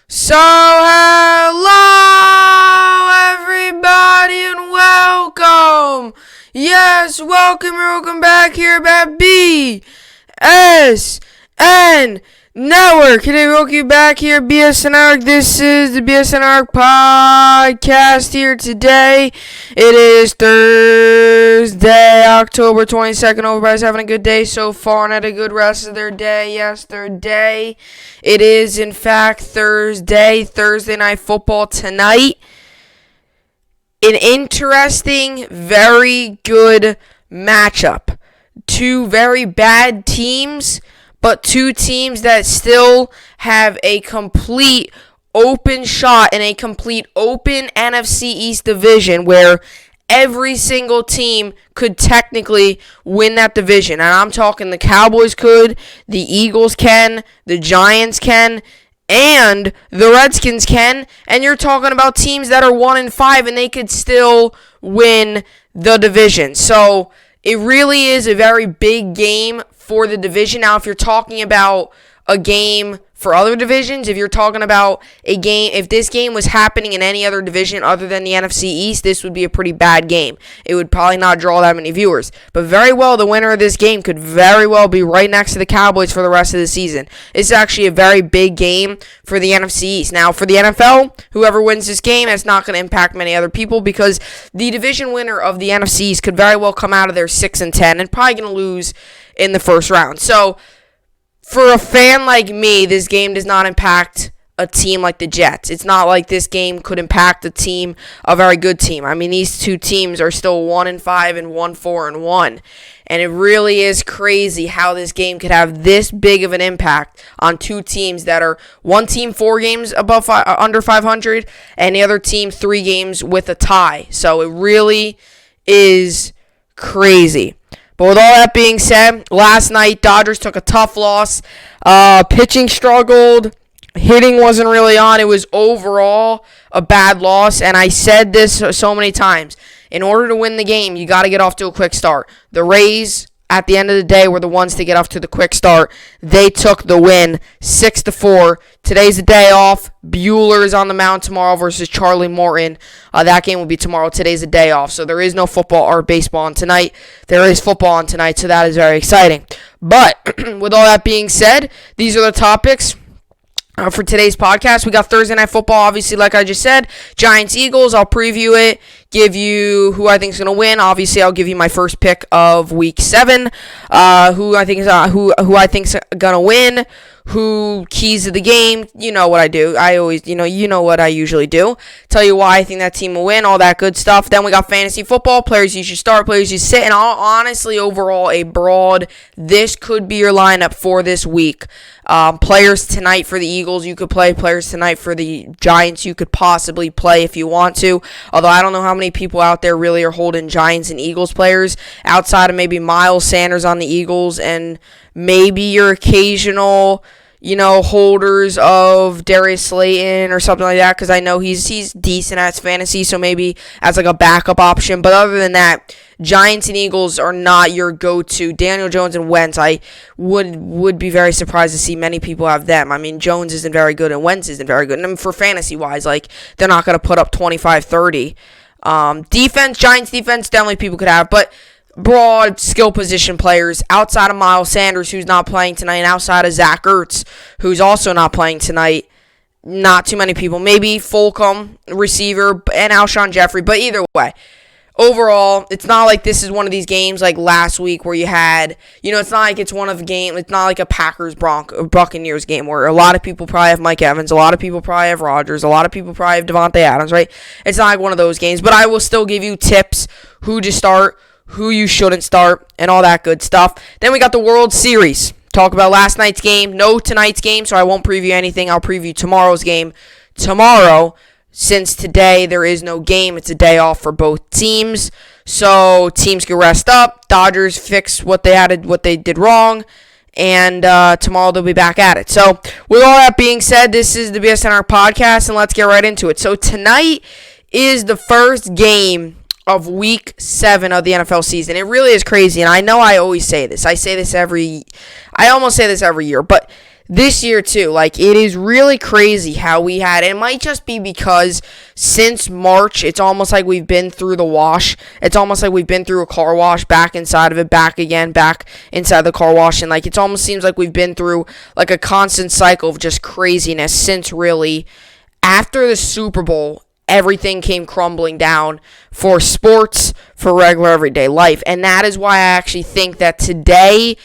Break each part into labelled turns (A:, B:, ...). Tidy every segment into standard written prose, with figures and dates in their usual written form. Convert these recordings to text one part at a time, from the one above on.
A: So, hello everybody and welcome. Yes, welcome back here at BSN Network. Today we welcome you back here at BSN Network. This is the BSN Network podcast here today. It is Thursday, October 22nd. Everybody's having a good day so far and had a good rest of their day. Yes, their day. It is, in fact, Thursday Night Football tonight. An interesting, very good matchup. Two very bad teams, but two teams that still have a complete open shot in a complete open NFC East division where every single team could technically win that division. And I'm talking the Cowboys could, the Eagles can, the Giants can, and the Redskins can. And you're talking about teams that are 1-5 and they could still win the division. So it really is a very big game for the division. Now, if you're talking about a game for other divisions, if you're talking about a game, if this game was happening in any other division other than the NFC East, this would be a pretty bad game. It would probably not draw that many viewers. But very well, the winner of this game could very well be right next to the Cowboys for the rest of the season. It's actually a very big game for the NFC East. Now, for the NFL, whoever wins this game, it's not going to impact many other people because the division winner of the NFC East could very well come out of there 6-10 and probably going to lose in the first round. So, for a fan like me, this game does not impact a team like the Jets. It's not like this game could impact a very good team. I mean, these two teams are still 1-5 and 1-4-1. And it really is crazy how this game could have this big of an impact on two teams that are one team 4 games under 500 and the other team 3 games with a tie. So it really is crazy. But with all that being said, last night, Dodgers took a tough loss. Pitching struggled. Hitting wasn't really on. It was overall a bad loss. And I said this so many times. In order to win the game, you got to get off to a quick start. The Rays, at the end of the day, were the ones to get off to the quick start. They took the win 6-4. Today's the day off. Bueller is on the mound tomorrow versus Charlie Morton. That game will be tomorrow. Today's a day off, so there is no football or baseball on tonight. There is football on tonight, so that is very exciting. But with all that being said, these are the topics for today's podcast. We got Thursday Night Football, obviously, like I just said. Giants, Eagles, I'll preview it, give you who I think is going to win. Obviously, I'll give you my first pick of Week 7, who I think is going to win, who keys to the game. You know what I do. I always, you know what I usually do. Tell you why I think that team will win, all that good stuff. Then we got fantasy football, players you should start, players you sit, and honestly, overall, this could be your lineup for this week. Players tonight for the Eagles you could play. Players tonight for the Giants you could possibly play if you want to. Although I don't know how many people out there really are holding Giants and Eagles players outside of maybe Miles Sanders on the Eagles and maybe your occasional, holders of Darius Slayton or something like that, because I know he's decent at fantasy, so maybe as like a backup option. But other than that, Giants and Eagles are not your go-to. Daniel Jones and Wentz, I would be very surprised to see many people have them. I mean, Jones isn't very good and Wentz isn't very good. And I mean, for fantasy-wise, they're not going to put up 25-30. Defense, Giants defense, definitely people could have, but broad skill position players outside of Miles Sanders, who's not playing tonight, and outside of Zach Ertz, who's also not playing tonight. Not too many people. Maybe Fulgum, receiver, and Alshon Jeffrey, but either way. Overall, it's not like this is one of these games like last week where you had, it's not like it's not like a Packers-Buccaneers game where a lot of people probably have Mike Evans, a lot of people probably have Rodgers, a lot of people probably have Devontae Adams, right? It's not like one of those games, but I will still give you tips, who to start, who you shouldn't start, and all that good stuff. Then we got the World Series. Talk about last night's game, no tonight's game, so I won't preview anything. I'll preview tomorrow's game tomorrow. Since today there is no game, it's a day off for both teams, so teams can rest up. Dodgers fix what they did wrong, and tomorrow they'll be back at it. So with all that being said, this is the BSN podcast, and let's get right into it. So tonight is the first game of Week 7 of the NFL season. It really is crazy, and I know I always say this. I almost say this every year, but this year too. Like, it is really crazy how we had, it might just be because since March, it's almost like we've been through the wash. It's almost like we've been through a car wash, back inside of it, back again, back inside the car wash. And like, it almost seems like we've been through like a constant cycle of just craziness since really after the Super Bowl, everything came crumbling down for sports, for regular everyday life. And that is why I actually think that today,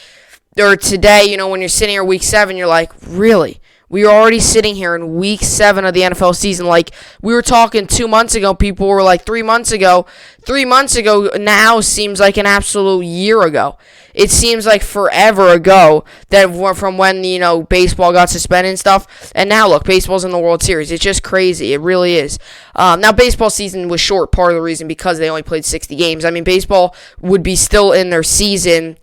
A: when you're sitting here week 7, you're like, really? We are already sitting here in week 7 of the NFL season. Like, we were talking 2 months ago. People were like 3 months ago. 3 months ago now seems like an absolute year ago. It seems like forever ago that from when, baseball got suspended and stuff. And now, look, baseball's in the World Series. It's just crazy. It really is. Now, baseball season was short, part of the reason because they only played 60 games. I mean, baseball would be still in their season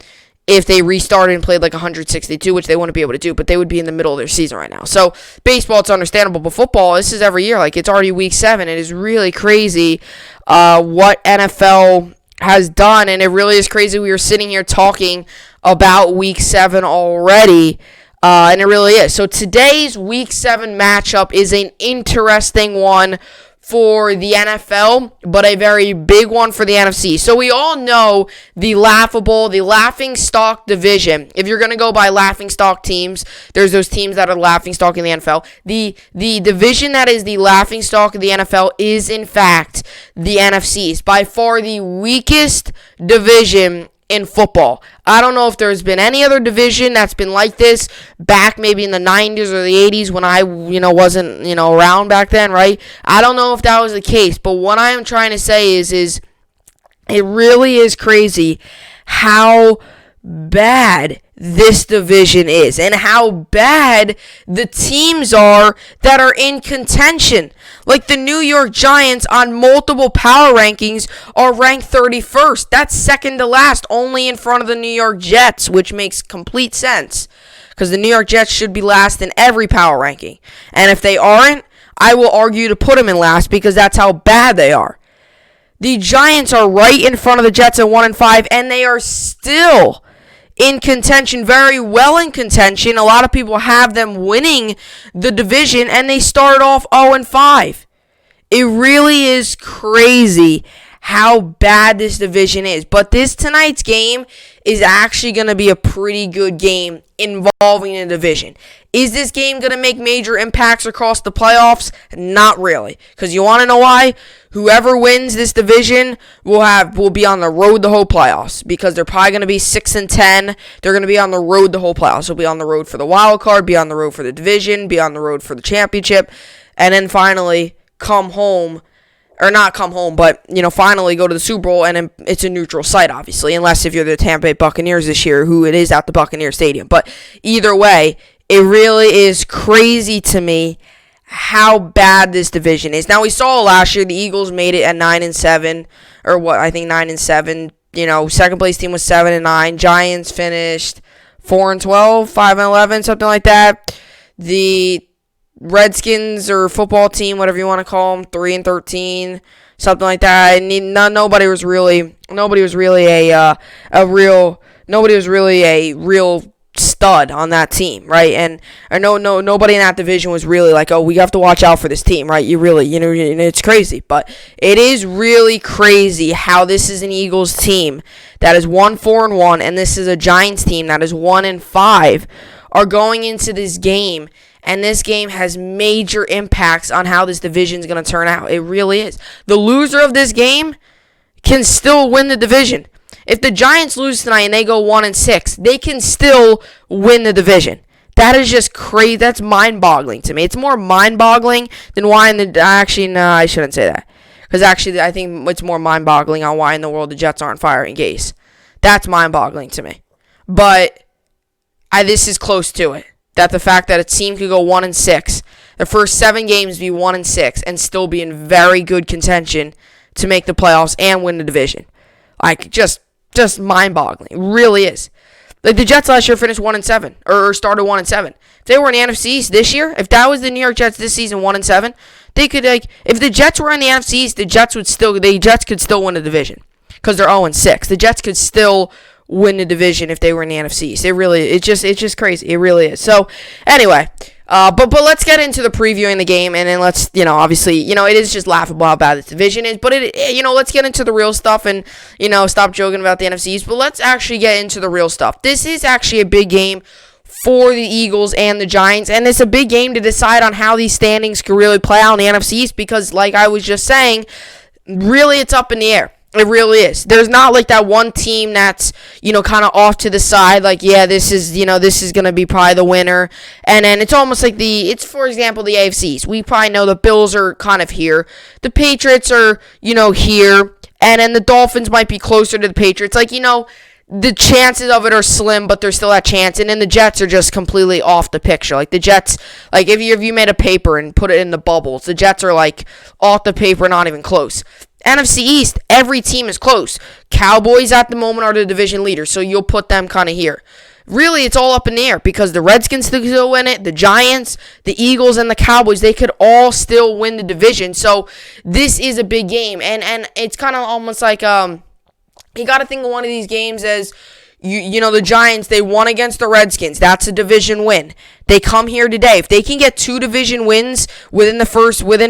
A: if they restarted and played like 162, which they wouldn't be able to do, but they would be in the middle of their season right now. So, baseball, it's understandable, but football, this is every year. Like, it's already week 7. It is really crazy what NFL has done, and it really is crazy. We were sitting here talking about week 7 already, and it really is. So, today's week 7 matchup is an interesting one for the NFL, but a very big one for the NFC. So we all know the laughing stock division. If you're going to go by laughing stock teams, there's those teams that are laughing stock in the NFL. The division that is the laughing stock of the NFL is, in fact, the NFC East. By far the weakest division in football. I don't know if there's been any other division that's been like this back maybe in the 90s or the 80s when I, wasn't, around back then, right? I don't know if that was the case, but what I am trying to say is it really is crazy how bad this division is and how bad the teams are that are in contention. Like the New York Giants on multiple power rankings are ranked 31st. That's second to last, only in front of the New York Jets, which makes complete sense because the New York Jets should be last in every power ranking. And if they aren't, I will argue to put them in last because that's how bad they are. The Giants are right in front of the Jets at 1-5, and they are still in contention, very well in contention. A lot of people have them winning the division, and they started off 0-5. It really is crazy how bad this division is. But this tonight's game is actually going to be a pretty good game involving the division. Is this game going to make major impacts across the playoffs? Not really. Because you want to know why? Whoever wins this division will be on the road the whole playoffs. Because they're probably going to be 6-10. They're going to be on the road the whole playoffs. They'll be on the road for the wild card, be on the road for the division, be on the road for the championship, and then finally come home. Or not come home, but, finally go to the Super Bowl, and it's a neutral site, obviously, unless if you're the Tampa Bay Buccaneers this year, who it is at the Buccaneers Stadium. But either way, it really is crazy to me how bad this division is. Now, we saw last year the Eagles made it at 9-7, or what, I think 9-7. Second place team was 7-9. Giants finished 4-12, 5-11, something like that. The Redskins or football team, whatever you want to call them, 3-13, something like that. And nobody was really a real stud on that team, right? And nobody in that division was really like, oh, we have to watch out for this team, right? It's crazy, but it is really crazy how this is an Eagles team that is 1-4-1, and this is a Giants team that is 1-5, are going into this game. And this game has major impacts on how this division is going to turn out. It really is. The loser of this game can still win the division. If the Giants lose tonight and they go 1-6, they can still win the division. That is just crazy. That's mind-boggling to me. It's more mind-boggling than why in the... Actually, no, I shouldn't say that. Because actually, I think it's more mind-boggling on why in the world the Jets aren't firing Gase. That's mind-boggling to me. But this is close to it. That the fact that a team could go 1-6, the first 7 games be 1-6, and still be in very good contention to make the playoffs and win the division. Like, just mind-boggling. It really is. Like, the Jets last year finished 1-7, or started 1-7. If they were in the NFC East this year, if that was the New York Jets this season, 1-7, they could, if the Jets were in the NFC East, the Jets could still win the division. Because they're 0-6. The Jets could still win the division if they were in the NFC East. It's just crazy. It really is. So, anyway, but let's get into the previewing the game, and then let's, obviously, it is just laughable how bad this division is, but let's get into the real stuff and, stop joking about the NFC East, but let's actually get into the real stuff. This is actually a big game for the Eagles and the Giants, and it's a big game to decide on how these standings could really play out in the NFC East, because like I was just saying, really it's up in the air. It really is. There's not like that one team that's, kind of off to the side, like, yeah, this is going to be probably the winner. And then it's almost like for example, the AFC East. We probably know the Bills are kind of here. The Patriots are, here. And then the Dolphins might be closer to the Patriots. Like, the chances of it are slim, but there's still that chance. And then the Jets are just completely off the picture. Like, the Jets, like, if you made a paper and put it in the bubbles, the Jets are, like, off the paper, not even close. NFC East, every team is close. Cowboys at the moment are the division leaders, so you'll put them kind of here. Really, it's all up in the air because the Redskins still win it, the Giants, the Eagles, and the Cowboys, they could all still win the division. So this is a big game, and it's kind of almost like you got to think of one of these games as the Giants, they won against the Redskins. That's a division win. They come here today. If they can get 2 division wins within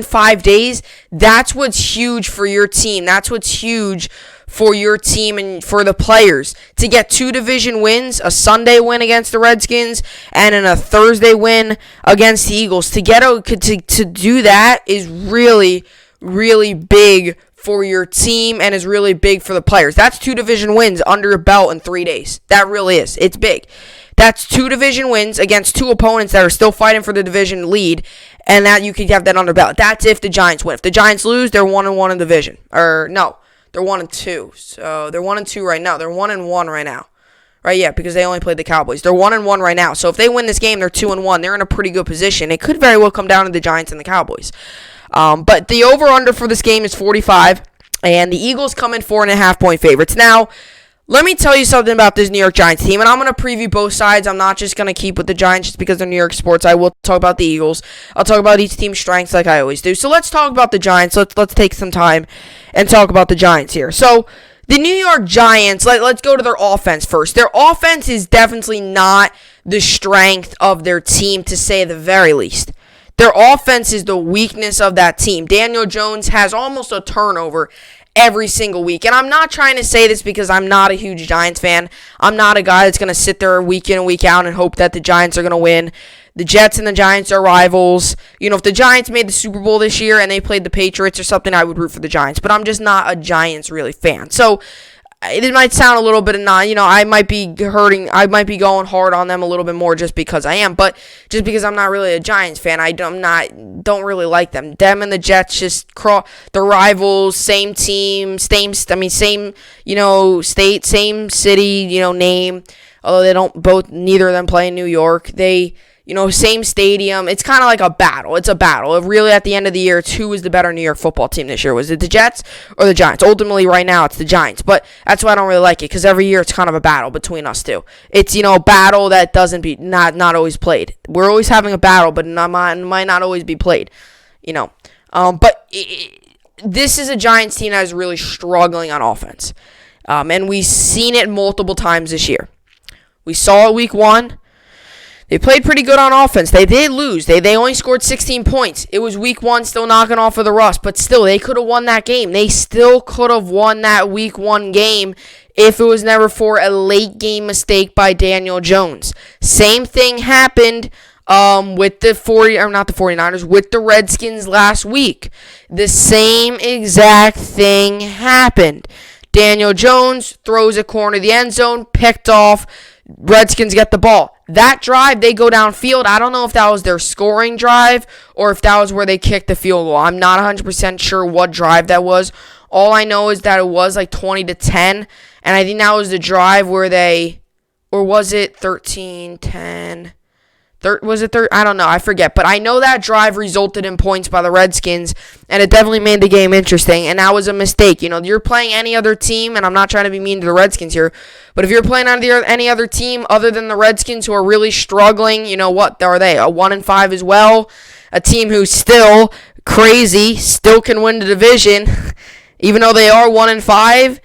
A: 5 days, that's what's huge for your team. That's what's huge for your team and for the players. To get 2 division wins, a Sunday win against the Redskins and then a Thursday win against the Eagles. To do that is really, really big for your team and is really big for the players. That's 2 division wins under your belt in 3 days. That really is. It's big. That's 2 division wins against 2 opponents that are still fighting for the division lead, and that you could have that under belt. That's if the Giants win. If the Giants lose, they're 1-1 in division. Or no, they're 1-2. So they're 1-2 right now. They're 1-1 right now. Right, yeah, because they only played the Cowboys. They're 1-1 right now. So if they win this game, they're 2-1. They're in a pretty good position. It could very well come down to the Giants and the Cowboys. But the over-under for this game is 45, and the Eagles come in 4.5-point favorites. Now, let me tell you something about this New York Giants team, and I'm going to preview both sides. I'm not just going to keep with the Giants just because they're New York sports. I will talk about the Eagles. I'll talk about each team's strengths like I always do. So let's talk about the Giants. Let's take some time and talk about the Giants here. So the New York Giants, let's go to their offense first. Their offense is definitely not the strength of their team, to say the very least. Their offense is the weakness of that team. Daniel Jones has almost a turnover every single week. And I'm not trying to say this because I'm not a huge Giants fan. I'm not a guy that's going to sit there week in and week out and hope that the Giants are going to win. The Jets and the Giants are rivals. If the Giants made the Super Bowl this year and they played the Patriots or something, I would root for the Giants. But I'm just not a Giants really fan. So it might sound a little bit I might be going hard on them a little bit more just because I am, but just because I'm not really a Giants fan, don't really like them. Them and the Jets just the rivals, same team, same state, same city, name. Although neither of them play in New York. Same stadium. It's kind of like a battle. It's a battle. Really, at the end of the year, it's who was the better New York football team this year. Was it the Jets or the Giants? Ultimately, right now, it's the Giants. But that's why I don't really like it, because every year it's kind of a battle between us two. It's, a battle that not always played. We're always having a battle, but it might not always be played. This is a Giants team that is really struggling on offense. And we've seen it multiple times this year. We saw it week 1. They played pretty good on offense. They did lose. They only scored 16 points. It was week 1, still knocking off of the rust. But still, they could have won that game. They still could have won that week 1 game if it was never for a late game mistake by Daniel Jones. Same thing happened with the 49ers, with the Redskins last week. The same exact thing happened. Daniel Jones throws a corner of the end zone, picked off. Redskins get the ball. That drive, they go downfield. I don't know if that was their scoring drive or if that was where they kicked the field goal. I'm not 100% sure what drive that was. All I know is that it was like 20-10, and I think that was the drive where or was it 13-10? Was it 30? I don't know. I forget. But I know that drive resulted in points by the Redskins, and it definitely made the game interesting, and that was a mistake. You're playing any other team, and I'm not trying to be mean to the Redskins here, but if you're playing any other team other than the Redskins who are really struggling, what are they? A 1-5 as well? A team who's still crazy, still can win the division, even though they are 1-5.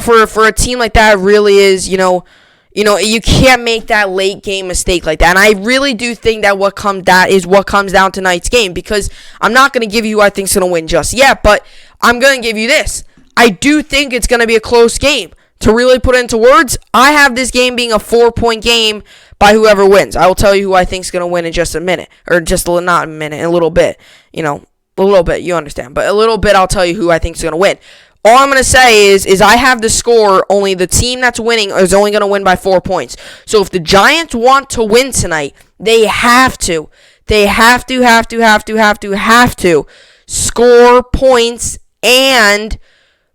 A: for a team like that, it really is, you can't make that late game mistake like that. And I really do think that is what comes down to tonight's game, because I'm not going to give you who I think's going to win just yet, but I'm going to give you this. I do think it's going to be a close game. To really put it into words, I have this game being a 4-point game by whoever wins. I will tell you who I think's going to win in just a minute, or not a minute, in a little bit. A little bit, you understand. But a little bit, I'll tell you who I think's going to win. All I'm going to say is I have the score, only the team that's winning is only going to win by 4 points. So if the Giants want to win tonight, they have to. They have to score points, and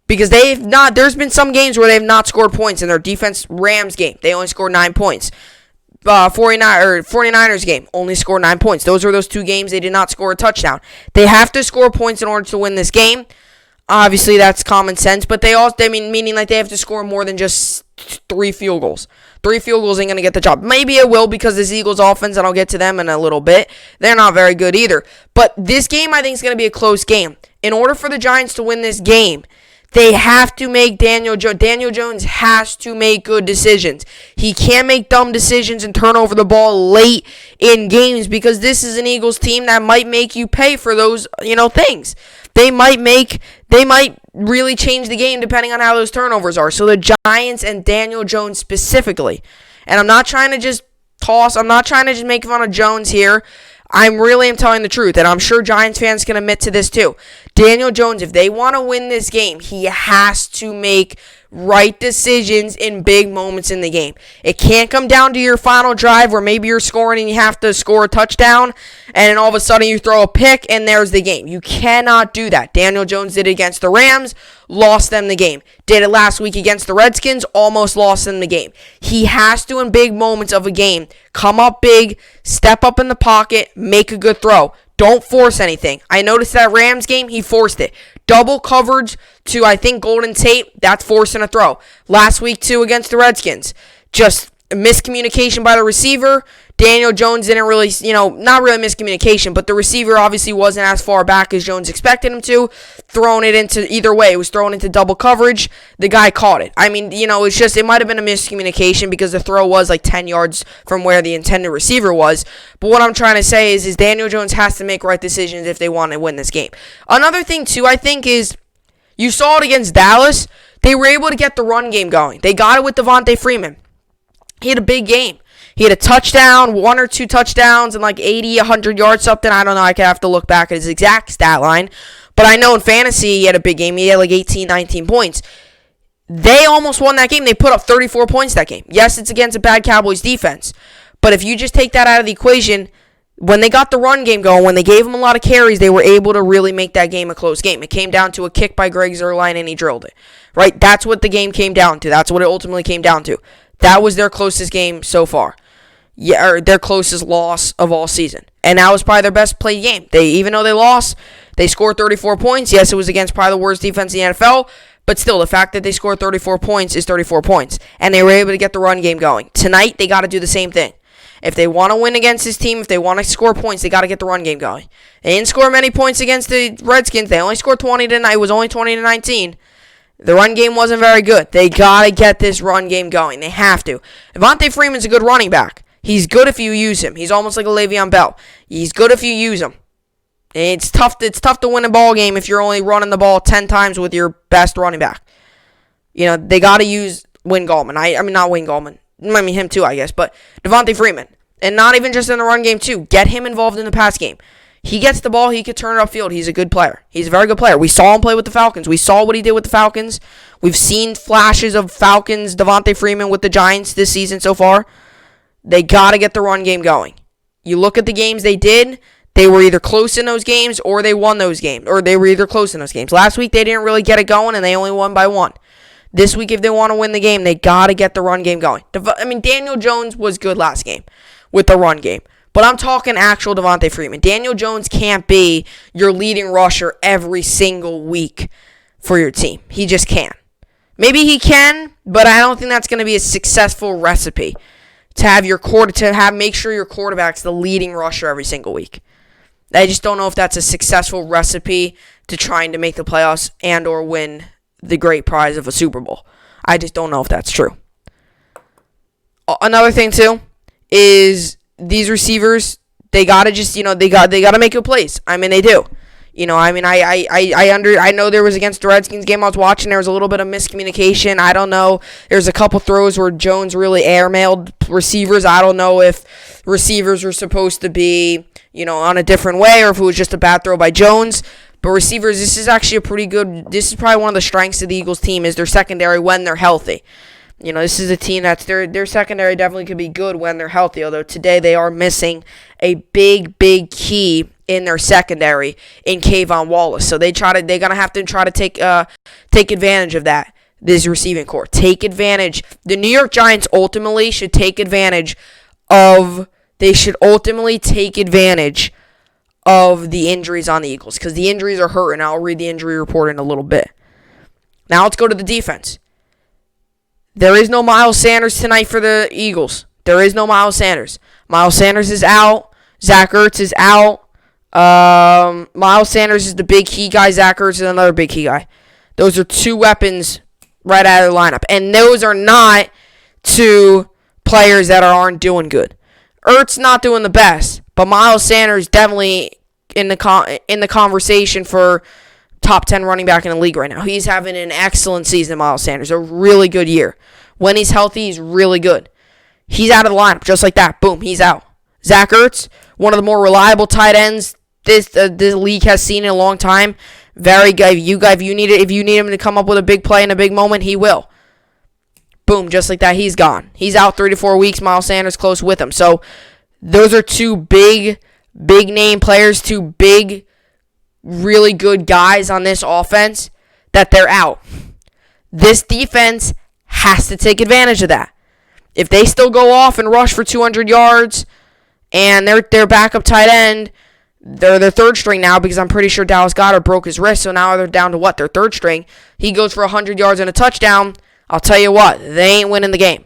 A: because there's been some games where they've not scored points in their defense. Rams game, they only scored 9 points. 49ers game, only scored 9 points. Those were those two games they did not score a touchdown. They have to score points in order to win this game. Obviously, that's common sense, but meaning like they have to score more than just 3 field goals. 3 field goals ain't going to get the job. Maybe it will, because this Eagles offense, and I'll get to them in a little bit, they're not very good either. But this game, I think, is going to be a close game. In order for the Giants to win this game, they have to make Daniel Jones has to make good decisions. He can't make dumb decisions and turn over the ball late in games, because this is an Eagles team that might make you pay for those, things. They might really change the game depending on how those turnovers are. So the Giants and Daniel Jones specifically, and I'm not trying to just make fun of Jones here. I am telling the truth, and I'm sure Giants fans can admit to this too. Daniel Jones, if they want to win this game, he has to make right decisions in big moments in the game. It can't come down to your final drive where maybe you're scoring and you have to score a touchdown, and then all of a sudden you throw a pick and there's the game. You cannot do that. Daniel Jones did it against the Rams, lost them the game. Did it last week against the Redskins, almost lost them the game. He has to, in big moments of a game, come up big, step up in the pocket, make a good throw. Don't force anything. I noticed that Rams game, he forced it. Double coverage to, I think, Golden Tate, that's forcing a throw. Last week, too, against the Redskins, just miscommunication by the receiver. Daniel Jones didn't really, not really miscommunication, but the receiver obviously wasn't as far back as Jones expected him to. Throwing it into, either way, it was thrown into double coverage. The guy caught it. It might have been a miscommunication because the throw was like 10 yards from where the intended receiver was. But what I'm trying to say is Daniel Jones has to make right decisions if they want to win this game. Another thing, too, I think is, you saw it against Dallas. They were able to get the run game going. They got it with Devontae Freeman. He had a big game. He had a touchdown, 1 or 2 touchdowns, and like 80, 100 yards, something. I don't know. I could have to look back at his exact stat line. But I know in fantasy he had a big game. He had like 18, 19 points. They almost won that game. They put up 34 points that game. Yes, it's against a bad Cowboys defense. But if you just take that out of the equation, when they got the run game going, when they gave him a lot of carries, they were able to really make that game a close game. It came down to a kick by Greg Zuerlein, and he drilled it. Right? That's what the game came down to. That's what it ultimately came down to. That was their closest game so far. Yeah, or their closest loss of all season. And that was probably their best played game. Even though they lost, they scored 34 points. Yes, it was against probably the worst defense in the NFL, but still, the fact that they scored 34 points is 34 points. And they were able to get the run game going. Tonight, they got to do the same thing. If they want to win against this team, if they want to score points, they got to get the run game going. They didn't score many points against the Redskins. They only scored 20 tonight. It was only 20-19. The run game wasn't very good. They got to get this run game going. They have to. Devontae Freeman's a good running back. He's good if you use him. He's almost like a Le'Veon Bell. He's good if you use him. It's tough to win a ball game if you're only running the ball 10 times with your best running back. They got to use Wayne Gallman. Not Wayne Gallman. Him too, I guess. But Devontae Freeman. And not even just in the run game, too. Get him involved in the pass game. He gets the ball. He could turn it upfield. He's a good player. He's a very good player. We saw him play with the Falcons. We saw what he did with the Falcons. We've seen flashes of Falcons, Devontae Freeman with the Giants this season so far. They got to get the run game going. You look at the games they did, they were either close in those games or they won those games. Or they were either close in those games. Last week, they didn't really get it going, and they only won by 1. This week, if they want to win the game, they got to get the run game going. Daniel Jones was good last game with the run game. But I'm talking actual Devontae Freeman. Daniel Jones can't be your leading rusher every single week for your team. He just can't. Maybe he can, but I don't think that's going to be a successful recipe to make sure your quarterback's the leading rusher every single week. I just don't know if that's a successful recipe to trying to make the playoffs and or win the great prize of a Super Bowl. I just don't know if that's true. Another thing too is these receivers, they gotta just, they gotta make good plays. I mean, they do. I know there was against the Redskins game I was watching, there was a little bit of miscommunication. I don't know. There's a couple throws where Jones really airmailed receivers. I don't know if receivers were supposed to be, on a different way, or if it was just a bad throw by Jones. But receivers, this is actually this is probably one of the strengths of the Eagles team, is their secondary when they're healthy. This is a team that's their secondary definitely could be good when they're healthy, although today they are missing a big key in their secondary in Kayvon Wallace. So they're gonna have to try to take advantage of that. This receiving core, take advantage. The New York Giants ultimately should take advantage of. They should ultimately take advantage of the injuries on the Eagles, because the injuries are hurting. I'll read the injury report in a little bit. Now let's go to the defense. There is no Miles Sanders tonight for the Eagles. There is no Miles Sanders. Miles Sanders is out. Zach Ertz is out. Miles Sanders is the big key guy. Zach Ertz is another big key guy. Those are two weapons right out of the lineup. And those are not two players that aren't doing good. Ertz not doing the best, but Miles Sanders definitely in the conversation for top 10 running back in the league right now. He's having an excellent season, Miles Sanders. A really good year. When he's healthy, he's really good. He's out of the lineup just like that. Boom, he's out. Zach Ertz, one of the more reliable tight ends this league has seen in a long time. Very good. If you need him to come up with a big play in a big moment, he will. Boom, just like that, he's gone. He's out 3 to 4 weeks. Miles Sanders close with him. So those are two big name players, two big, really good guys on this offense that they're out. This defense has to take advantage of that. If they still go off and rush for 200 yards and their backup tight end, they're their third string now, because I'm pretty sure Dallas Goedert broke his wrist, so now they're down to their third string. He goes for 100 yards and a touchdown. I'll tell you what, they ain't winning the game.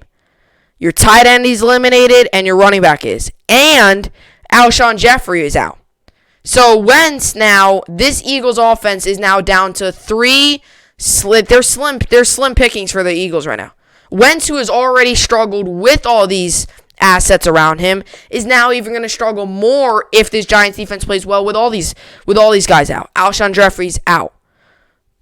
A: Your tight end is eliminated, and your running back is. And Alshon Jeffrey is out. So Wentz now, this Eagles offense is now down to three. They're slim pickings for the Eagles right now. Wentz, who has already struggled with all these assets around him, is now even going to struggle more if this Giants defense plays well with all these guys out. Alshon Jeffrey's out.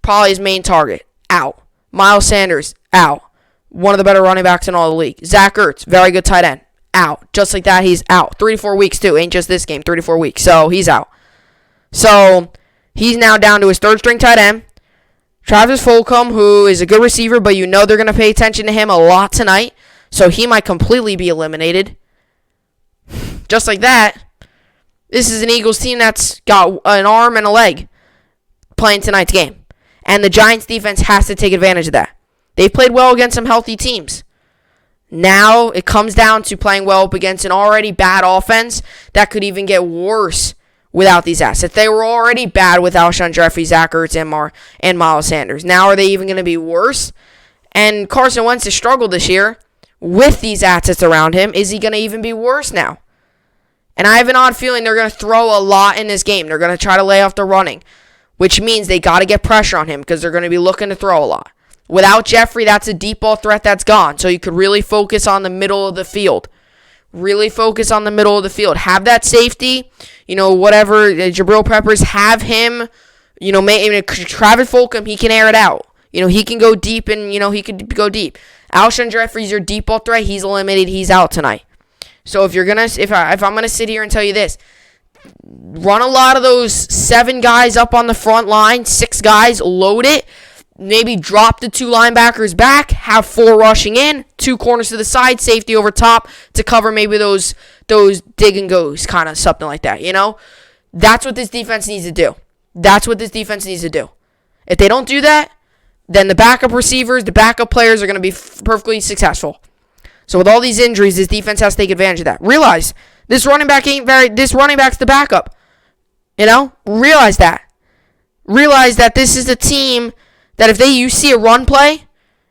A: Probably his main target, out. Miles Sanders, out. One of the better running backs in all the league. Zach Ertz, very good tight end, out. Just like that, he's out. 3 to 4 weeks, too. Ain't just this game, 3 to 4 weeks. So, he's out. So, he's now down to his third-string tight end. Travis Fulgum, who is a good receiver, but they're going to pay attention to him a lot tonight. So, he might completely be eliminated. Just like that, this is an Eagles team that's got an arm and a leg playing tonight's game. And the Giants defense has to take advantage of that. They've played well against some healthy teams. Now it comes down to playing well up against an already bad offense that could even get worse without these assets. They were already bad with Alshon Jeffrey, Zach Ertz, and Miles Sanders. Now are they even going to be worse? And Carson Wentz has struggled this year with these assets around him. Is he going to even be worse now? And I have an odd feeling they're going to throw a lot in this game. They're going to try to lay off the running, which means they got to get pressure on him because they're going to be looking to throw a lot. Without Jeffrey, that's a deep ball threat that's gone. So you could really focus on the middle of the field. Really focus on the middle of the field. Have that safety, whatever, Jabril Peppers, have him, Travis Fulgham, he can air it out. He can go deep and, he could go deep. Alshon Jeffrey's your deep ball threat. He's eliminated. He's out tonight. So if I'm going to sit here and tell you this, run a lot of those 7 guys up on the front line, 6 guys, load it. Maybe drop the 2 linebackers back, have 4 rushing in, 2 corners to the side, safety over top to cover maybe those dig and goes, kind of something like that, That's what this defense needs to do. If they don't do that, then the backup receivers, the backup players are going to be perfectly successful. So with all these injuries, this defense has to take advantage of that. Realize this running back's the backup. Realize that. Realize that this is a team that if you see a run play,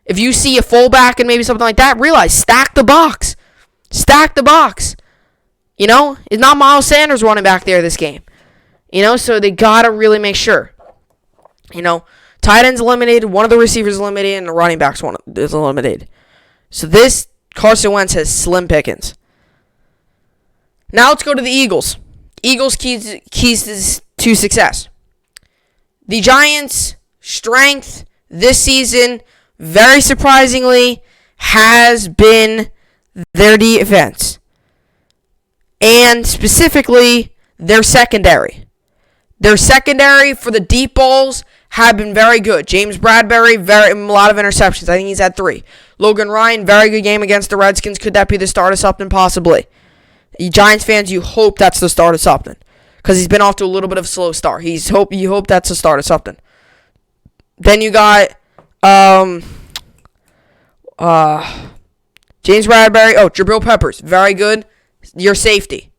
A: if you see a fullback and maybe something like that, realize, stack the box. Stack the box. It's not Miles Sanders running back there this game. So they got to really make sure. Tight end's eliminated, one of the receivers is eliminated, and the running back's one is eliminated. So this Carson Wentz has slim pickings. Now let's go to the Eagles. Eagles keys to success. The Giants' strength this season, very surprisingly, has been their defense. And specifically, their secondary. Their secondary for the deep balls have been very good. James Bradbury, a lot of interceptions. I think he's had 3. Logan Ryan, very good game against the Redskins. Could that be the start of something? Possibly. You Giants fans, you hope that's the start of something. Because he's been off to a little bit of a slow start. You hope that's the start of something. Then you got James Bradbury. Jabril Peppers. Very good. Your safety.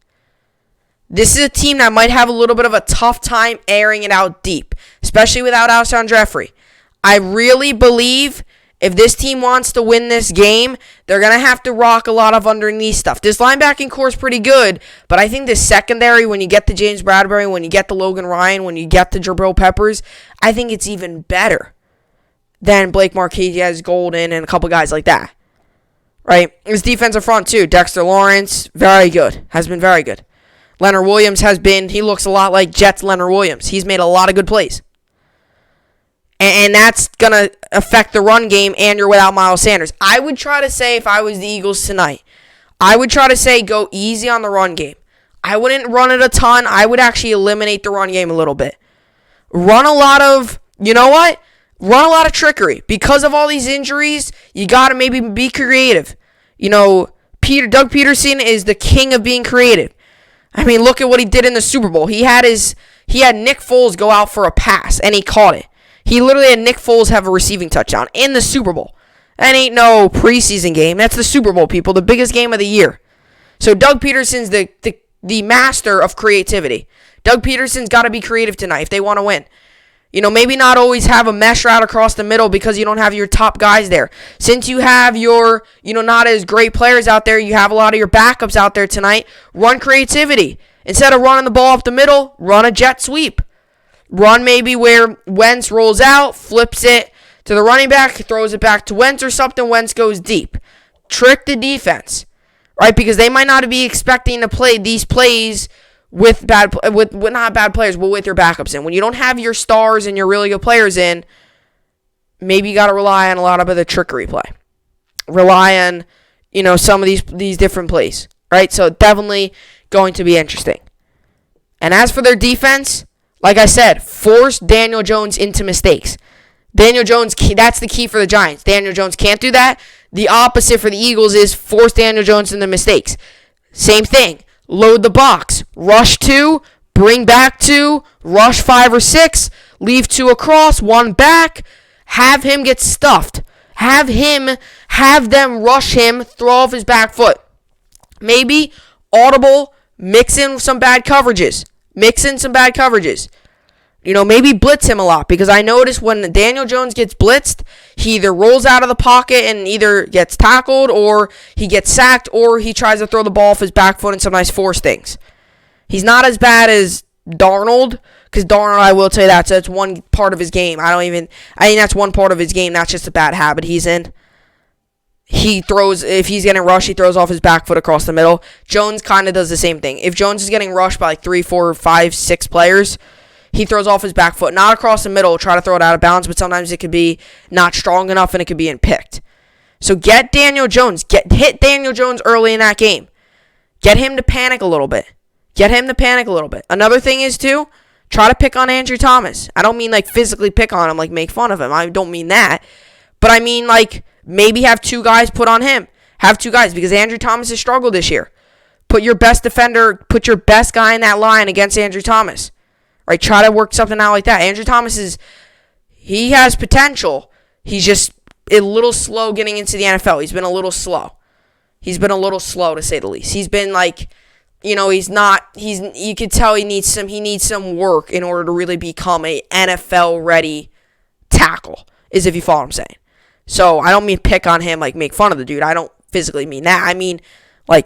A: This is a team that might have a little bit of a tough time airing it out deep, especially without Alshon Jeffrey. I really believe if this team wants to win this game, they're going to have to rock a lot of underneath stuff. This linebacking core is pretty good, but I think this secondary, when you get to James Bradbury, when you get to Logan Ryan, when you get to Jabril Peppers, I think it's even better than Blake Marquez, Golden, and a couple guys like that. Right? His defensive front, too. Dexter Lawrence, very good. Has been very good. Leonard Williams he looks a lot like Jets Leonard Williams. He's made a lot of good plays. And that's going to affect the run game, and you're without Miles Sanders. I would try to say, if I was the Eagles tonight, I would try to say go easy on the run game. I wouldn't run it a ton. I would actually eliminate the run game a little bit. Run a lot of, Run a lot of trickery. Because of all these injuries, you got to maybe be creative. Doug Peterson is the king of being creative. I mean, look at what he did in the Super Bowl. He had Nick Foles go out for a pass, and he caught it. He literally had Nick Foles have a receiving touchdown in the Super Bowl. That ain't no preseason game. That's the Super Bowl, people. The biggest game of the year. So Doug Peterson's the master of creativity. Doug Peterson's got to be creative tonight if they want to win. Maybe not always have a mesh route across the middle because you don't have your top guys there. Since you have your, not as great players out there, you have a lot of your backups out there tonight. Run creativity. Instead of running the ball up the middle, run a jet sweep. Run maybe where Wentz rolls out, flips it to the running back, throws it back to Wentz or something. Wentz goes deep. Trick the defense, right? Because they might not be expecting to play these plays with not bad players, but with your backups in. When you don't have your stars and your really good players in, maybe you got to rely on a lot of the trickery play. Rely on, some of these different plays, right? So definitely going to be interesting. And as for their defense, like I said, force Daniel Jones into mistakes. Daniel Jones, that's the key for the Giants. Daniel Jones can't do that. The opposite for the Eagles is force Daniel Jones into mistakes. Same thing. Load the box. Rush 2, bring back 2, rush 5 or 6, leave 2 across, 1 back. Have him get stuffed. Have them rush him, throw off his back foot. Maybe audible, mix in some bad coverages. Maybe blitz him a lot, because I notice when Daniel Jones gets blitzed, he either rolls out of the pocket and either gets tackled, or he gets sacked, or he tries to throw the ball off his back foot and sometimes force things. He's not as bad as Darnold, because Darnold, I will tell you that's one part of his game. I think that's one part of his game. That's just a bad habit he's in. If he's getting rushed, he throws off his back foot across the middle. Jones kind of does the same thing. If Jones is getting rushed by 3, 4, 5, 6 players, he throws off his back foot, not across the middle, try to throw it out of bounds, but sometimes it could be not strong enough and it could be picked. So get Daniel Jones. Hit Daniel Jones early in that game. Get him to panic a little bit. Another thing is, too, try to pick on Andrew Thomas. I don't mean, physically pick on him, make fun of him. I don't mean that. But I mean, maybe have 2 guys put on him. Have 2 guys, because Andrew Thomas has struggled this year. Put your best defender, put your best guy in that line against Andrew Thomas. Right, try to work something out like that. Andrew Thomas he has potential. He's just a little slow getting into the NFL. He's been a little slow. To say the least. He's been you could tell he needs some work in order to really become a NFL ready tackle, is if you follow what I'm saying. So I don't mean pick on him, make fun of the dude. I don't physically mean that. I mean,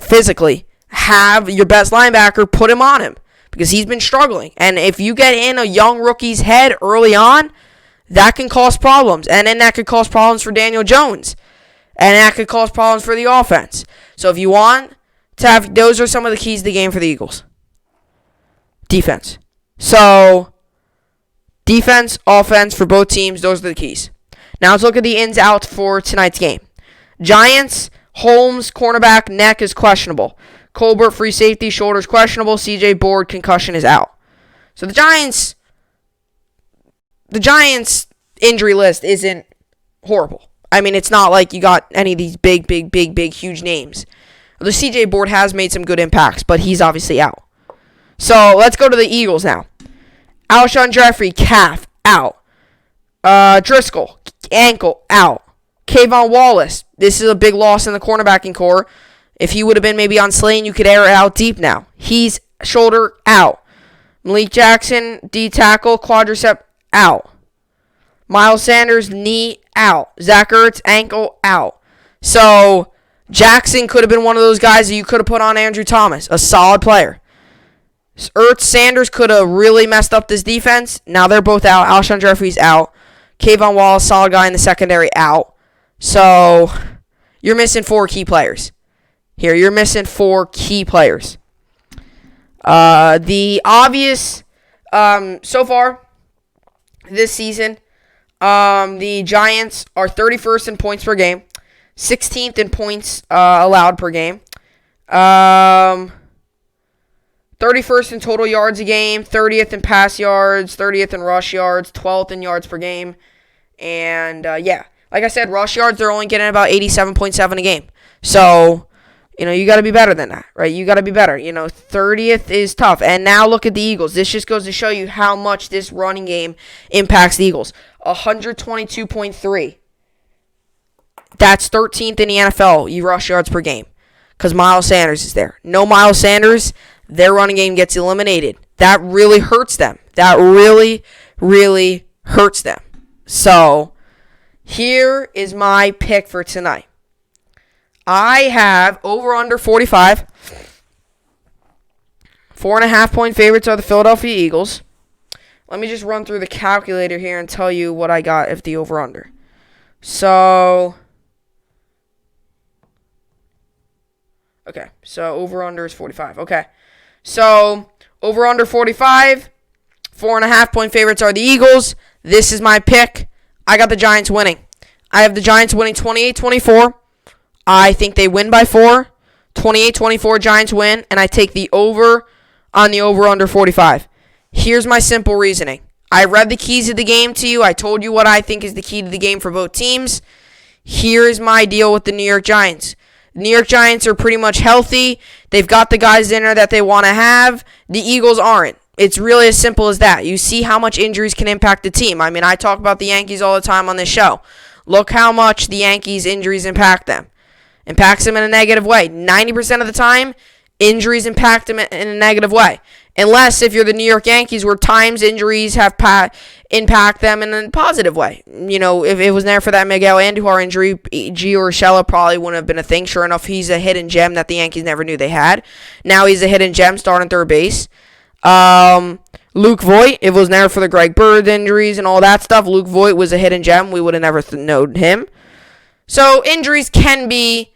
A: physically, have your best linebacker, put him on him. Because he's been struggling. And if you get in a young rookie's head early on, that can cause problems. And then that could cause problems for Daniel Jones. And that could cause problems for the offense. So if you want to have, those are some of the keys to the game for the Eagles. Defense. So, defense, offense for both teams, those are the keys. Now let's look at the ins outs for tonight's game. Giants, Holmes, cornerback, neck is questionable. Colbert, free safety, shoulders questionable. CJ Board, concussion is out. So the Giants injury list isn't horrible. I mean, it's not like you got any of these big, huge names. The CJ Board has made some good impacts, but he's obviously out. So let's go to the Eagles now. Alshon Jeffrey, calf, out. Driscoll, ankle, out. Kayvon Wallace, this is a big loss in the cornerbacking core. If he would have been maybe on Slane, you could air it out deep now. He's shoulder, out. Malik Jackson, D tackle, quadricep, out. Miles Sanders, knee, out. Zach Ertz, ankle, out. So, Jackson could have been one of those guys that you could have put on Andrew Thomas, a solid player. Ertz, Sanders could have really messed up this defense. Now they're both out. Alshon Jeffrey's out. Kayvon Wallace, solid guy in the secondary, out. So, you're missing 4 key players. Here, you're missing 4 key players. The obvious, so far, this season, the Giants are 31st in points per game, 16th in points allowed per game, 31st in total yards a game, 30th in pass yards, 30th in rush yards, 12th in yards per game, and like I said, rush yards, they're only getting about 87.7 a game. So, you got to be better than that, right? You got to be better. 30th is tough. And now look at the Eagles. This just goes to show you how much this running game impacts the Eagles. 122.3. That's 13th in the NFL, you rush yards per game, because Miles Sanders is there. No Miles Sanders, their running game gets eliminated. That really hurts them. That really, really hurts them. So, here is my pick for tonight. I have over under 45. 4.5 point favorites are the Philadelphia Eagles. Let me just run through the calculator here and tell you what I got if the over under. So, okay. So, over under is 45. Okay. So, over under 45. 4.5 point favorites are the Eagles. This is my pick. I got the Giants winning. I have the Giants winning 28-24. I think they win by 4. 28-24 Giants win, and I take the over on the over-under 45. Here's my simple reasoning. I read the keys of the game to you. I told you what I think is the key to the game for both teams. Here is my deal with the New York Giants. The New York Giants are pretty much healthy. They've got the guys in there that they want to have. The Eagles aren't. It's really as simple as that. You see how much injuries can impact the team. I mean, I talk about the Yankees all the time on this show. Look how much the Yankees' injuries impact them. Impacts them in a negative way. 90% of the time, injuries impact them in a negative way. Unless if you're the New York Yankees, where times injuries have impact them in a positive way. If it was there for that Miguel Andujar injury, Gio Urshela probably wouldn't have been a thing. Sure enough, he's a hidden gem that the Yankees never knew they had. Now he's a hidden gem starting third base. Luke Voit, it was never for the Greg Bird injuries and all that stuff. Luke Voit was a hidden gem. We would have never known him. So injuries can be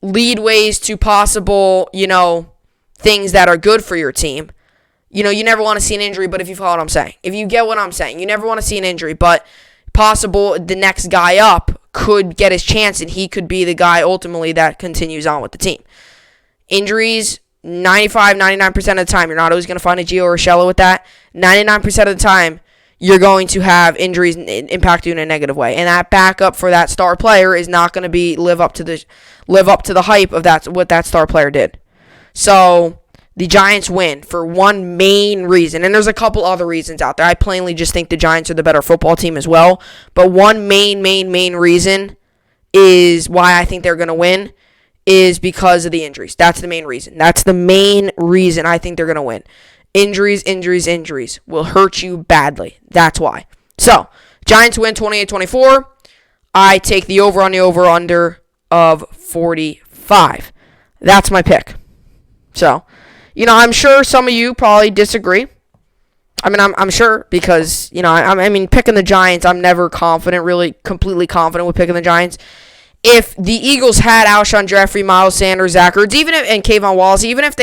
A: leadways to possible, things that are good for your team. You never want to see an injury, but if you follow what I'm saying. If you get what I'm saying, you never want to see an injury, but possible the next guy up could get his chance, and he could be the guy ultimately that continues on with the team. Injuries, 99% of the time, you're not always going to find a Gio Urshela with that. 99% of the time, you're going to have injuries impact you in a negative way, and that backup for that star player is not going to be live up to the hype of what that star player did. So the Giants win for one main reason, and there's a couple other reasons out there. I plainly just think the Giants are the better football team as well, but one main reason is why I think they're going to win is because of the injuries. That's the main reason. That's the main reason I think they're going to win. Injuries will hurt you badly. That's why. So, Giants win 28-24. I take the over on the over-under of 45. That's my pick. So, I'm sure some of you probably disagree. I mean, I'm sure because, I mean, picking the Giants, I'm never confident, really completely confident with picking the Giants. If the Eagles had Alshon Jeffrey, Miles Sanders, Zach Ertz, and Kayvon Wallace, even if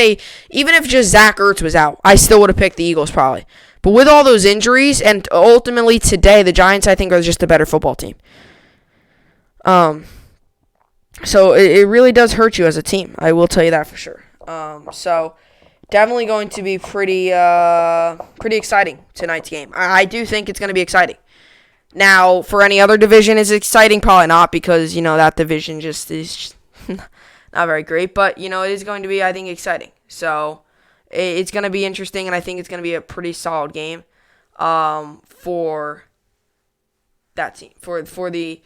A: just Zach Ertz was out, I still would have picked the Eagles probably. But with all those injuries, and ultimately today, the Giants, I think, are just a better football team. So it really does hurt you as a team. I will tell you that for sure. So definitely going to be pretty exciting tonight's game. I do think it's going to be exciting. Now, for any other division, is it exciting? Probably not, because, that division just is not very great. But, it is going to be, I think, exciting. So it's going to be interesting, and I think it's going to be a pretty solid game for that team, for the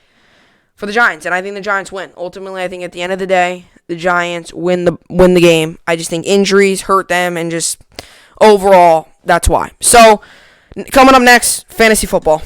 A: Giants. And I think the Giants win. Ultimately, I think at the end of the day, the Giants win the game. I just think injuries hurt them, and just overall, that's why. So, coming up next, fantasy football.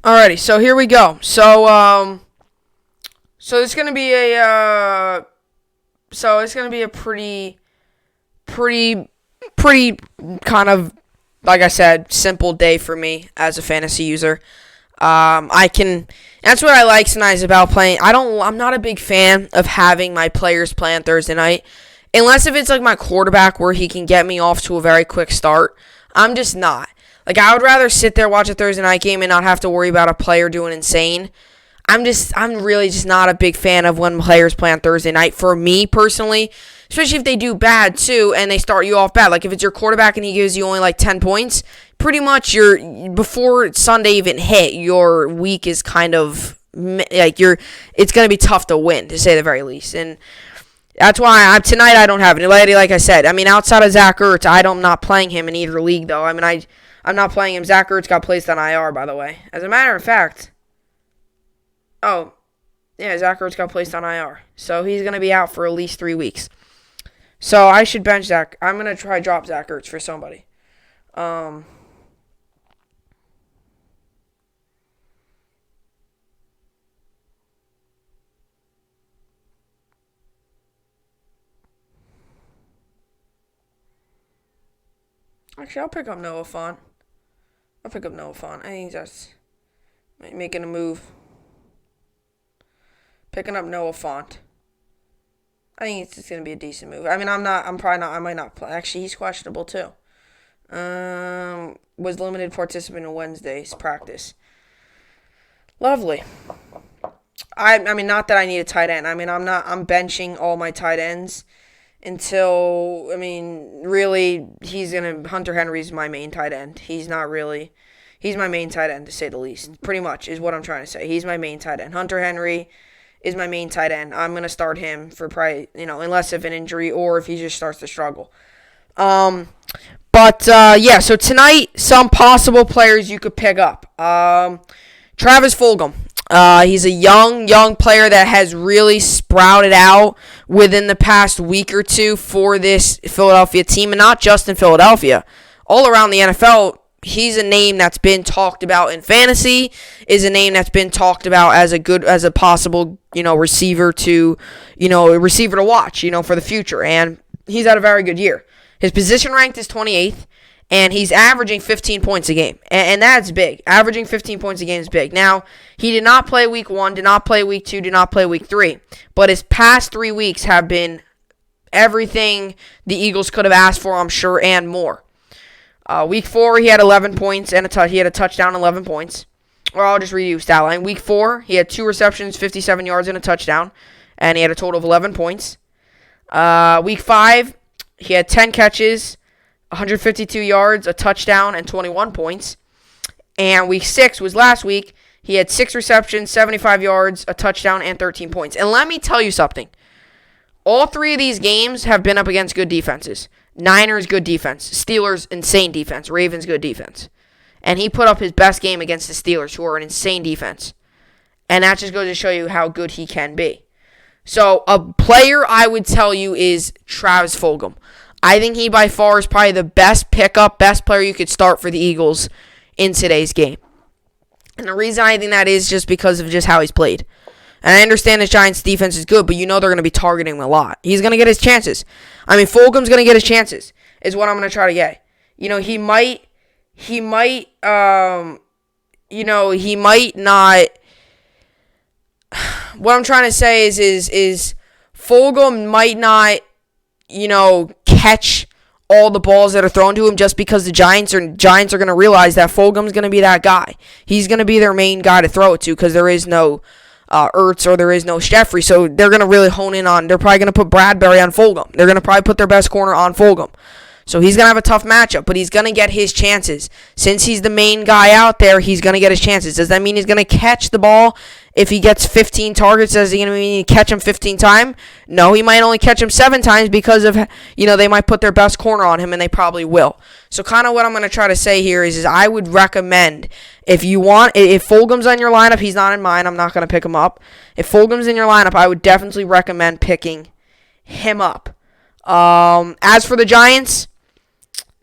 A: Alrighty, so here we go. So it's gonna be a pretty kind of, like I said, simple day for me as a fantasy user. That's what I like tonight about playing. I'm not a big fan of having my players play on Thursday night, unless if it's like my quarterback where he can get me off to a very quick start. I'm just not. Like, I would rather sit there, watch a Thursday night game, and not have to worry about a player doing insane. I'm really just not a big fan of when players play on Thursday night, for me personally, especially if they do bad too, and they start you off bad. Like, if it's your quarterback and he gives you only like 10 points, pretty much before Sunday even hit, your week is kind of like it's going to be tough to win, to say the very least. And that's why tonight I don't have it. Like I said, I mean, outside of Zach Ertz, I'm not playing him in either league, though. I mean, I'm not playing him. Zach Ertz got placed on IR, by the way. As a matter of fact, Zach Ertz got placed on IR. So he's going to be out for at least 3 weeks. So I should bench Zach. I'm going to try drop Zach Ertz for somebody. Actually, I'll pick up Noah Fant. I think that's making a move. Picking up Noah Fant. I think it's going to be a decent move. I mean, I might not play. Actually, he's questionable too. Was limited participant in Wednesday's practice. Lovely. I mean, not that I need a tight end. I mean, I'm benching all my tight ends until, really, Hunter Henry's my main tight end. He's my main tight end, to say the least. Pretty much is what I'm trying to say. He's my main tight end. Hunter Henry is my main tight end. I'm going to start him for probably, unless of an injury or if he just starts to struggle. So tonight, some possible players you could pick up. Travis Fulgam. He's a young player that has really sprouted out within the past week or two for this Philadelphia team, and not just in Philadelphia. All around the NFL, he's a name that's been talked about in fantasy, is a name that's been talked about as a possible, receiver to watch, for the future, and he's had a very good year. His position ranked is 28th. And he's averaging 15 points a game. And that's big. Averaging 15 points a game is big. Now, he did not play week 1, did not play week 2, did not play week 3. But his past 3 weeks have been everything the Eagles could have asked for, I'm sure, and more. Week 4, he had 11 points and he had a touchdown, 11 points. Or I'll just read you stat line. Week 4, he had 2 receptions, 57 yards, and a touchdown. And he had a total of 11 points. Week 5, he had 10 catches, 152 yards, a touchdown, and 21 points. And week 6 was last week. He had 6 receptions, 75 yards, a touchdown, and 13 points. And let me tell you something. All 3 of these games have been up against good defenses. Niners, good defense. Steelers, insane defense. Ravens, good defense. And he put up his best game against the Steelers, who are an insane defense. And that just goes to show you how good he can be. So, a player I would tell you is Travis Fulgam. I think he by far is probably the best pickup, best player you could start for the Eagles in today's game. And the reason I think that is just because of just how he's played. And I understand the Giants' defense is good, but you know they're going to be targeting him a lot. He's going to get his chances. I mean, Fulgam's going to get his chances, is what I'm going to try to get. You know, he might not. What I'm trying to say is Fulgam might not, catch all the balls that are thrown to him just because the Giants are going to realize that Fulgam's going to be that guy. He's going to be their main guy to throw it to because there is no Ertz or there is no Jeffrey. So they're going to really hone in on, they're probably going to put Bradbury on Fulgam. They're going to probably put their best corner on Fulgam. So he's going to have a tough matchup, but he's going to get his chances. Since he's the main guy out there, he's going to get his chances. Does that mean he's going to catch the ball if he gets 15 targets? Does he going to mean catch him 15 times? No, he might only catch him 7 times because of, they might put their best corner on him, and they probably will. So kind of what I'm going to try to say here is I would recommend, if Fulgam's on your lineup, he's not in mine, I'm not going to pick him up. If Fulgam's in your lineup, I would definitely recommend picking him up. As for the Giants,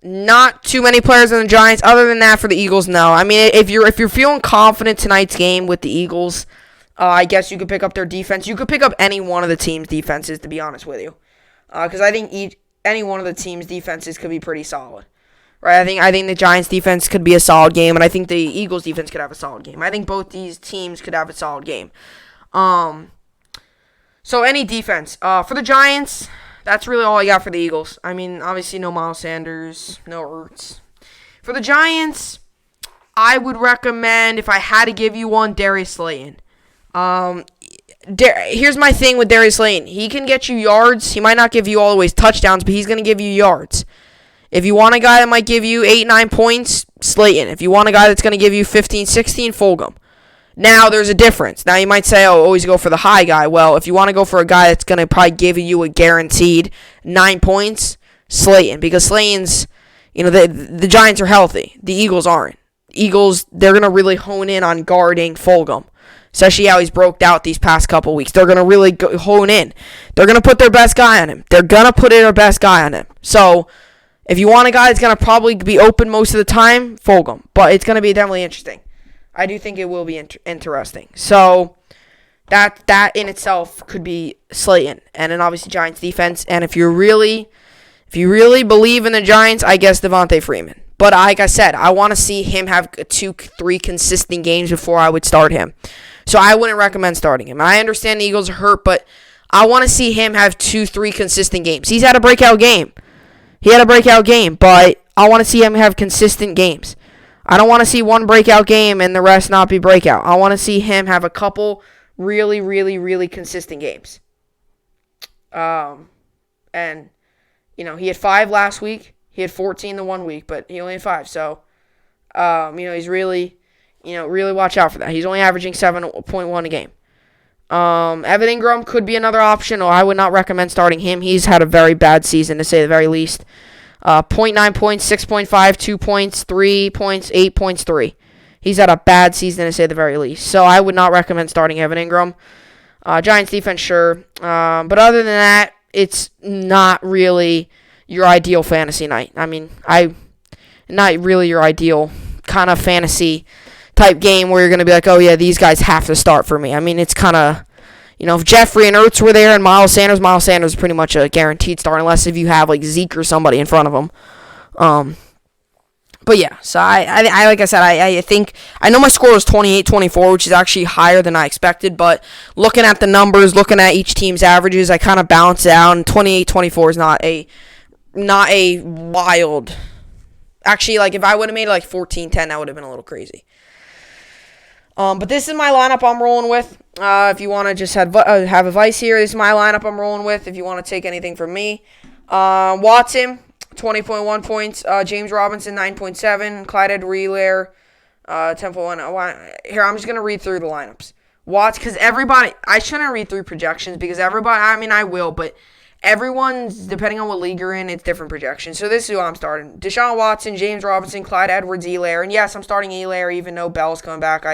A: not too many players in the Giants. Other than that, for the Eagles, no. I mean, if you're feeling confident tonight's game with the Eagles, I guess you could pick up their defense. You could pick up any one of the team's defenses, to be honest with you, because I think any one of the team's defenses could be pretty solid, right? I think the Giants' defense could be a solid game, and I think the Eagles' defense could have a solid game. I think both these teams could have a solid game. So any defense for the Giants. That's really all I got for the Eagles. I mean, obviously no Miles Sanders, no Ertz. For the Giants, I would recommend, if I had to give you one, Darius Slayton. Here's my thing with Darius Slayton. He can get you yards. He might not give you always touchdowns, but he's going to give you yards. If you want a guy that might give you 8-9 points, Slayton. If you want a guy that's going to give you 15-16, Fulgam. Now, there's a difference. Now, you might say, always go for the high guy. Well, if you want to go for a guy that's going to probably give you a guaranteed 9 points, Slayton. Because Slayton's, the Giants are healthy. The Eagles aren't. Eagles, they're going to really hone in on guarding Fulgam. Especially how he's broke out these past couple weeks. They're going to really hone in. They're going to put their best guy on him. So, if you want a guy that's going to probably be open most of the time, Fulgam. But it's going to be definitely interesting. I do think it will be interesting. So, that in itself could be Slayton. And then obviously Giants defense. And if you really believe in the Giants, I guess Devontae Freeman. But like I said, I want to see him have 2-3 consistent games before I would start him. So I wouldn't recommend starting him. I understand the Eagles are hurt, but I want to see him have 2-3 consistent games. He's had a breakout game. But I want to see him have consistent games. I don't want to see one breakout game and the rest not be breakout. I want to see him have a couple really, really, really consistent games. And, he had 5 last week. He had 14 the 1 week, but he only had 5. So, he's really, really watch out for that. He's only averaging 7.1 a game. Evan Ingram could be another option, or I would not recommend starting him. He's had a very bad season, to say the very least. 0.9 points, 6.5, 2 points, 3 points, 8 points, 3. He's had a bad season, to say the very least. So I would not recommend starting Evan Ingram. Giants defense, sure. But other than that, it's not really your ideal fantasy night. I mean, not really your ideal kind of fantasy type game where you're going to be like, oh, yeah, these guys have to start for me. I mean, it's kind of, if Jeffrey and Ertz were there and Miles Sanders is pretty much a guaranteed start unless if you have, like, Zeke or somebody in front of him. But, yeah, so I like I said, I think, I know my score was 28-24, which is actually higher than I expected, but looking at the numbers, looking at each team's averages, I kind of balanced it out, and 28-24 is not a wild, actually, like, if I would have made it, like, 14-10, that would have been a little crazy. But this is my lineup I'm rolling with. If you want to just have advice here, this is my lineup I'm rolling with. If you want to take anything from me. Watson, 20.1 points. James Robinson, 9.7. Clyde Edwards-Helaire, 10.1. Here, I'm just going to read through the lineups. Watts, because everybody, I shouldn't read through projections because everybody, I mean, I will, but everyone's, depending on what league you're in, it's different projections. So this is who I'm starting. Deshaun Watson, James Robinson, Clyde Edwards-Helaire. And yes, I'm starting Helaire even though Bell's coming back.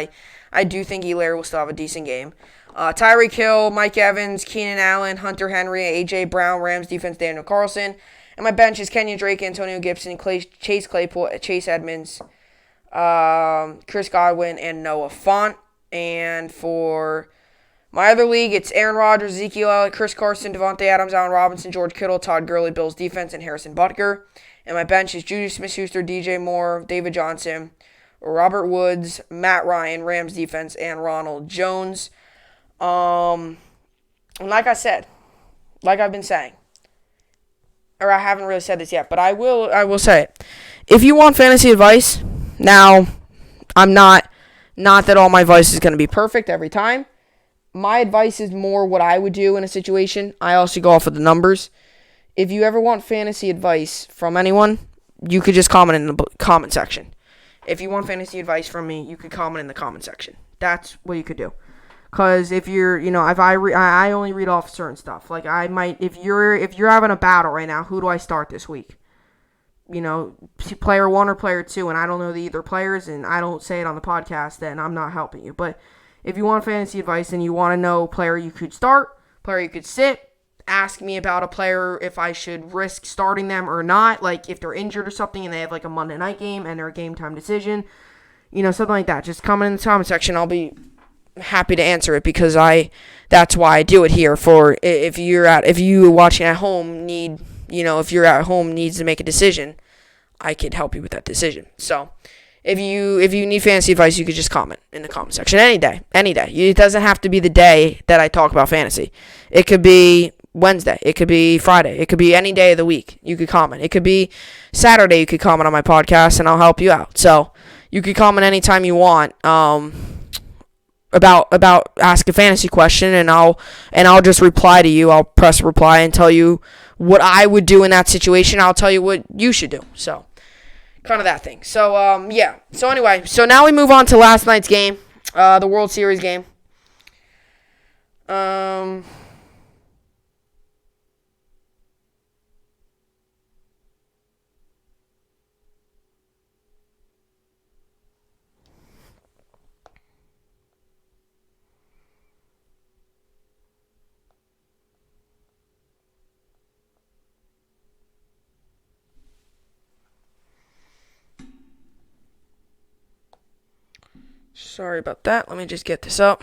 A: I do think Helaire will still have a decent game. Tyreek Hill, Mike Evans, Keenan Allen, Hunter Henry, A.J. Brown, Rams defense, Daniel Carlson. And my bench is Kenyon Drake, Antonio Gibson, Chase Claypool, Chase Edmonds, Chris Godwin, and Noah Fant. And for my other league, it's Aaron Rodgers, Ezekiel Elliott, Chris Carson, Devontae Adams, Allen Robinson, George Kittle, Todd Gurley, Bills defense, and Harrison Butker. And my bench is Juju Smith-Schuster, DJ Moore, David Johnson, Robert Woods, Matt Ryan, Rams defense, and Ronald Jones. And like I said, like I've been saying, or I haven't really said this yet, but I will say it. If you want fantasy advice, now, I'm not that all my advice is going to be perfect every time. My advice is more what I would do in a situation. I also go off of the numbers. If you ever want fantasy advice from anyone, you could just comment in the comment section. If you want fantasy advice from me, you could comment in the comment section. That's what you could do. Because if you're, if I only read off certain stuff. Like I might, if you're having a battle right now, who do I start this week? Player 1 or player 2, and I don't know the either players, and I don't say it on the podcast, then I'm not helping you. But if you want fantasy advice and you want to know player you could start, player you could sit, ask me about a player if I should risk starting them or not, like if they're injured or something and they have like a Monday night game and they're a game time decision, something like that. Just comment in the comment section. I'll be happy to answer it because that's why I do it here. For if you watching at home if you're at home needs to make a decision, I could help you with that decision. So if you need fantasy advice, you could just comment in the comment section any day. It doesn't have to be the day that I talk about fantasy. It could be Wednesday. It could be Friday. It could be any day of the week. You could comment. It could be Saturday. You could comment on my podcast, and I'll help you out. So you could comment anytime you want about ask a fantasy question, and I'll just reply to you. I'll press reply and tell you what I would do in that situation. I'll tell you what you should do. So kind of that thing. So yeah. So anyway, so now we move on to last night's game, the World Series game. Sorry about that. Let me just get this up.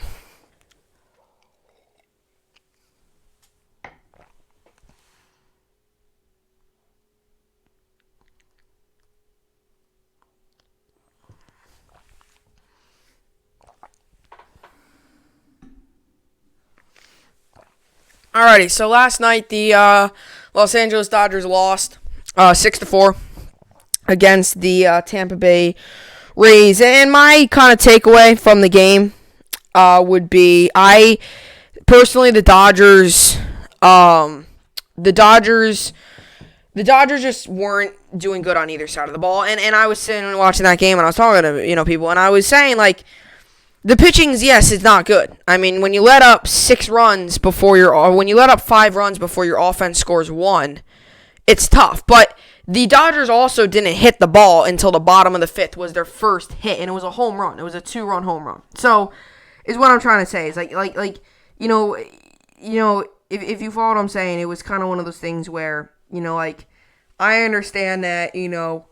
A: Alrighty, so last night the Los Angeles Dodgers lost 6-4 against the Tampa Bay Rays. And my kind of takeaway from the game would be, the Dodgers just weren't doing good on either side of the ball. And I was sitting and watching that game, and I was talking to people, and I was saying, like, the pitching's, yes, it's not good. I mean, when you let up 5 runs before your offense scores 1, it's tough. But the Dodgers also didn't hit the ball until the bottom of the 5th was their first hit, and it was a home run. It was a 2-run home run. So, is what I'm trying to say. Is if you follow what I'm saying, it was kind of one of those things where, I understand that, the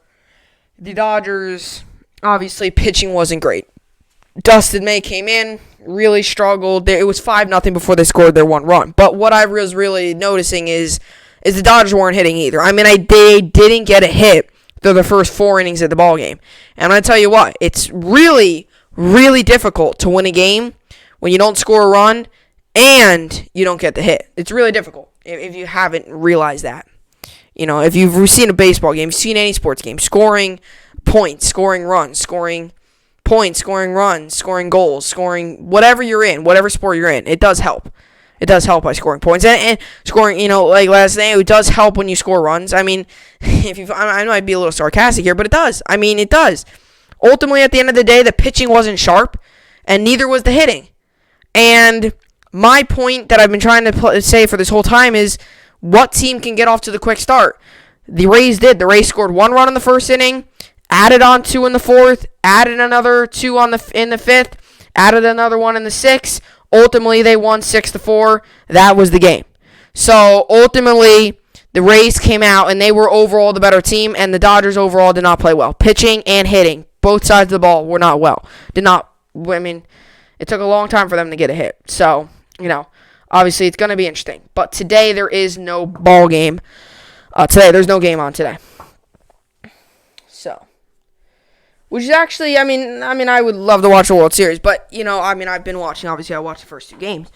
A: Dodgers, obviously, pitching wasn't great. Dustin May came in, really struggled. It was 5-0 before they scored their 1 run. But what I was really noticing is the Dodgers weren't hitting either. I mean, they didn't get a hit through the first 4 innings of the ball game. And I'm going to tell you what, it's really, really difficult to win a game when you don't score a run and you don't get the hit. It's really difficult if you haven't realized that. If you've seen a baseball game, you've seen any sports game, scoring points, scoring runs, scoring points, scoring runs, scoring goals, scoring whatever you're in, whatever sport you're in, it does help. It does help by scoring points and scoring. Like last night, it does help when you score runs. I mean, I might be a little sarcastic here, but it does. I mean, it does. Ultimately, at the end of the day, the pitching wasn't sharp, and neither was the hitting. And my point that I've been trying to say for this whole time is, what team can get off to the quick start? The Rays did. The Rays scored 1 run in the first inning, added on 2 in the fourth, added another 2 in the fifth, added another 1 in the sixth. Ultimately, they won 6-4. That was the game. So, ultimately, the Rays came out, and they were overall the better team, and the Dodgers overall did not play well. Pitching and hitting, both sides of the ball were not well. It took a long time for them to get a hit. So, obviously, it's going to be interesting. But today, there is no ball game. There's no game on today. So, which is actually, I mean, I would love to watch the World Series, but, I've been watching, obviously, I watched the first 2 games,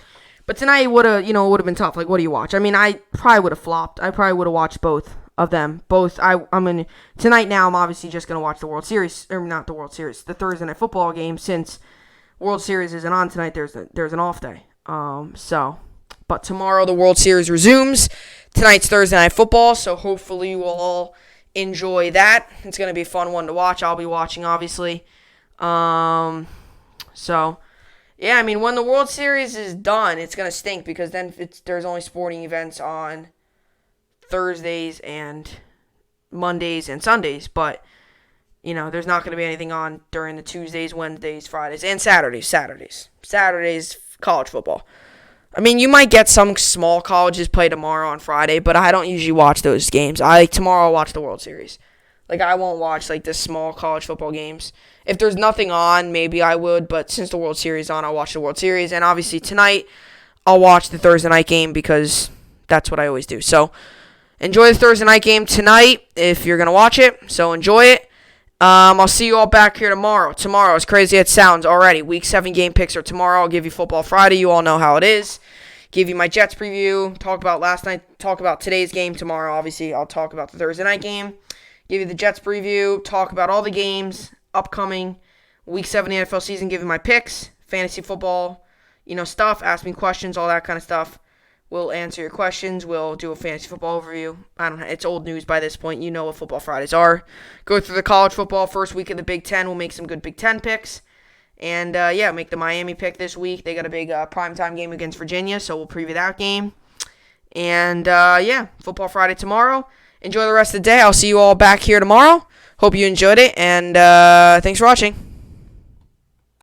A: but tonight would have been tough. Like, what do you watch? I mean, I probably would have flopped. I probably would have watched both of them. Tonight now, I'm obviously just going to watch the World Series, or not the World Series, the Thursday Night Football game, since World Series isn't on tonight, there's an off day. But tomorrow the World Series resumes. Tonight's Thursday Night Football, so hopefully we'll all enjoy that. It's going to be a fun one to watch. I'll be watching, obviously. Yeah, when the World Series is done, it's going to stink because then there's only sporting events on Thursdays and Mondays and Sundays. But, there's not going to be anything on during the Tuesdays, Wednesdays, Fridays, and Saturdays. Saturdays, college football. I mean, you might get some small colleges play tomorrow on Friday, but I don't usually watch those games. Tomorrow I'll watch the World Series. I won't watch, the small college football games. If there's nothing on, maybe I would, but since the World Series is on, I'll watch the World Series. And obviously tonight, I'll watch the Thursday night game because that's what I always do. So, enjoy the Thursday night game tonight if you're going to watch it. So, enjoy it. I'll see you all back here tomorrow. Tomorrow, as crazy as it sounds already, Week 7 game picks are tomorrow. I'll give you Football Friday. You all know how it is. Give you my Jets preview. Talk about last night. Talk about today's game tomorrow. Obviously, I'll talk about the Thursday night game. Give you the Jets preview. Talk about all the games upcoming. Week 7 of the NFL season. Give you my picks. Fantasy football, stuff. Ask me questions, all that kind of stuff. We'll answer your questions. We'll do a fantasy football overview. It's old news by this point. You know what Football Fridays are. Go through the college football first week of the Big Ten. We'll make some good Big Ten picks. And, make the Miami pick this week. They got a big primetime game against Virginia, so we'll preview that game. And, Football Friday tomorrow. Enjoy the rest of the day. I'll see you all back here tomorrow. Hope you enjoyed it, and thanks for watching.